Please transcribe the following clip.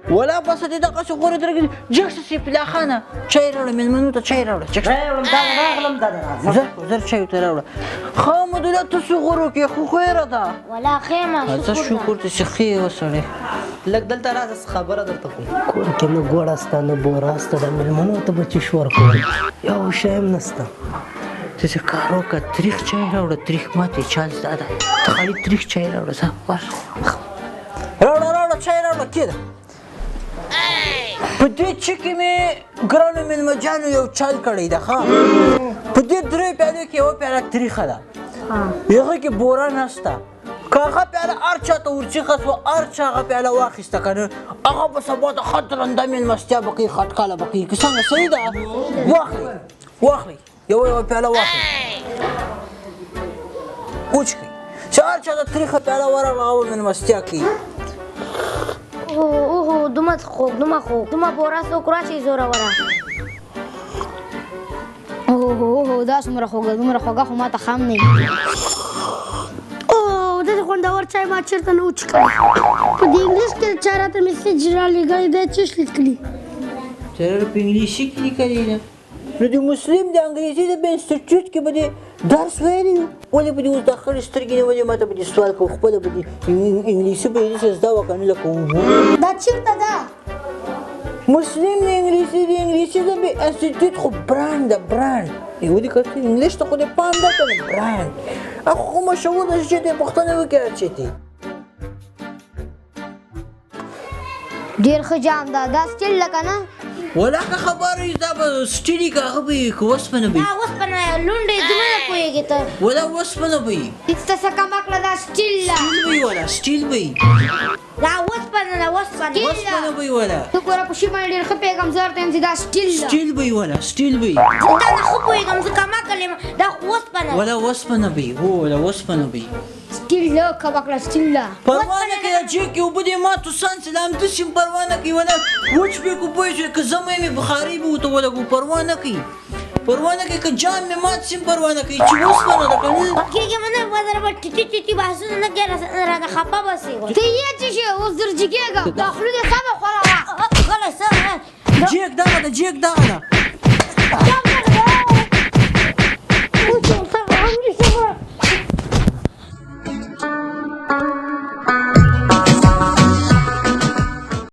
ولا بس دې دغه څه غوړې درګې جکس سي پلاخانه چای راوړه مېلمنو ته چای راوړه راوړم دا راغلم دا راځه زر چای ته راوړه خامدوله ته څه غورو کې خو خیره ده ولا خیمه څه شکر ته چې ښې وسړی لږ دلته راځه خبره درته کوم کور کې نه ګوړه سته نه بوره سته د مېلمنو ته به چې شور کوي یو شی هم نسته ته چې کار وکړه تریخ چای راوړه تریخ ماتې چال زده ده ته خالي تریخ چای راوړه ځه راوړه چای راوړه کېده په دې چې کې مې ګرانو مېلمهجانو یو چال کړی ده ښه په دې 3 پیالو کې یوه پیاله تریخه ده هغه کې بوره نشته که هغه پیاله هر چا ته ورچیخه سوه هر چا هغه پیاله واخیسته که نه هغه به سبا ته ښه درنده مېلمستیا به کوي خټکاله به کوي که څنګه صحیح ده واخلئ یوه پیاله واخلئ وچکئ چې هر چا ته تریخه پیاله ورغله هغه به مېلمستیا کوي اوه دومره خوږ دومره بوره څوک راشي زوروره اوه دا څومره خوږه دومره خوږه خو ما ته خام نه اوه داسې خوندور چای ما چېرته نه و څښلی په دې انګلیس کې چا راته میسیج رالیږلی دی څه لیکلي چېرې په انګلیسي کې لیکلي ده نو د مسلم د انګریزي د په انسټیټیوټ کې به دې درس ویلی وو ولې به دې اوس دا خړې سترګې نه ولې ماته به دې سوال کوو خپله به دې انګلیسي به یې داسې زده وه که نه لکه اوبو دا چېرته ده مسلم د انګلیسي د په انسټیټیوټ خو برانډ ده برانډ ولیکه ته انګلیش ته خو دې پام ده که نه برانډ هغه خو مشهور ده چې دې پوښتنه وکړه چې دې ډېر ښه جام ده دا سټیل لکه نه ولا که خبره وي دا به سټیلي که هغه به وي که اوسپنه به وي دا اوسپنه لونډې دومره نه پوهېږې ته ولا اوسپنه به وي ته څه کم عقله دا سټیل ده سټیل به وي ولا سټیل به وي دا اوسپنه ده اوسپنه اوسپنه به وي ولا ته ګوره په شي باندې ډېر ښه پوهېږم زه ورته یم چې دا سټیل ده سټیل به وي ولا سټیل به وي دا نه ښه پوهېږم زه کم عقل یم دا خو اوسپنه ولا اوسپنه به وي هو ولا اوسپنه به وي سټیل ده کم عقله سټیل ده پروا نه کوي چې کې اوبه دې ماتو سان سلام داسې هم پروا نه کوي ولا وچ به کو پوه شو که زه مې بخاري به ورته ولګو پروا نه کوي پروا نه کوي که جام مې مات شي پروا نه کوي چې اوسپنه ده که نه کېږي منه بازار به ټیټي بحثونه نه کوي رانه خفه به سي ته یې څه شي اوس درجې کېږه دا خوله دې سمه خوره وه غلی څه جیک دغه ده